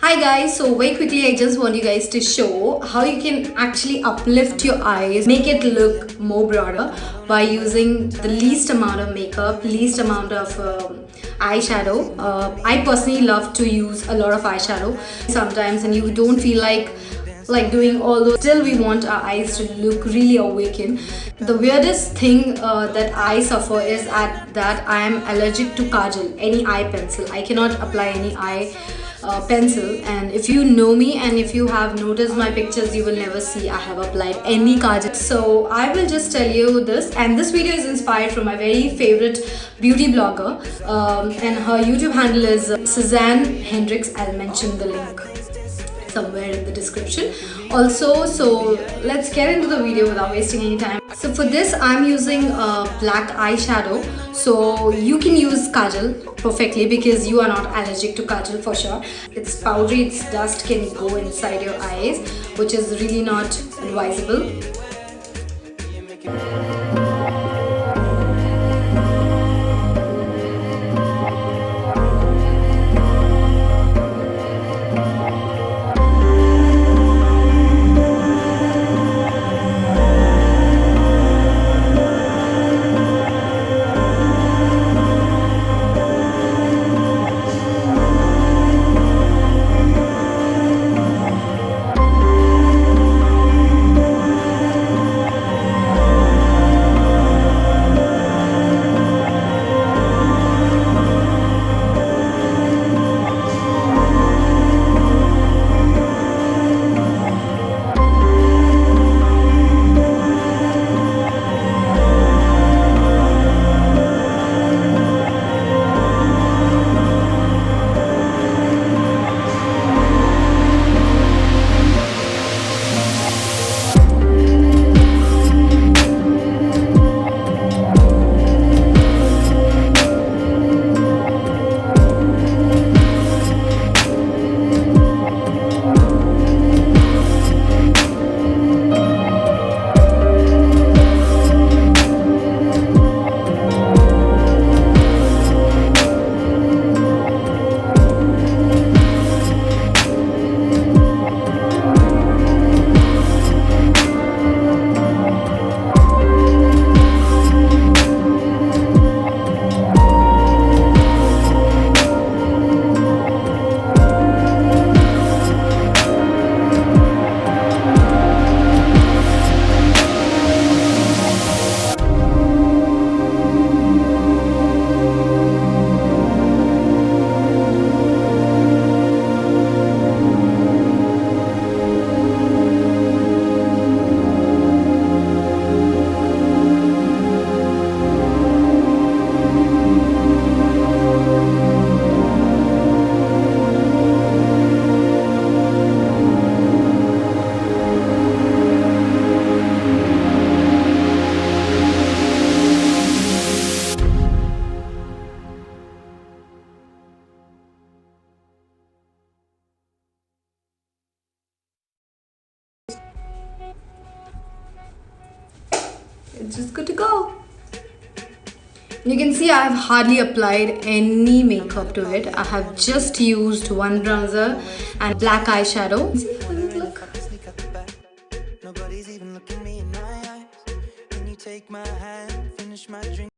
Hi guys, so very quickly I just want you guys to show how you can actually uplift your eyes, make it look more broader by using the least amount of makeup, least amount of eyeshadow. I personally love to use a lot of eyeshadow sometimes, and you don't feel like doing all those. Still, we want our eyes to look really awaken. The weirdest thing that I suffer is that I am allergic to kajal, any eye pencil. I cannot apply any eye pencil, and if you know me and if you have noticed my pictures, you will never see I have applied any kajal. So I will just tell you this, and this video is inspired from my very favorite beauty blogger, and her YouTube handle is Suzanne Hendricks. I'll mention the link somewhere in the description also. So let's get into the video without wasting any time. So for this I'm using black eyeshadow, so you can use kajal perfectly because you are not allergic to kajal for sure. It's powdery, its dust can go inside your eyes, which is really not advisable. It's just good to go. You can see I have hardly applied any makeup to it. I have just used one bronzer and black eyeshadow. See how does it look? Nobody's even looking me in my eyes. Can you take my hand, finish my drink?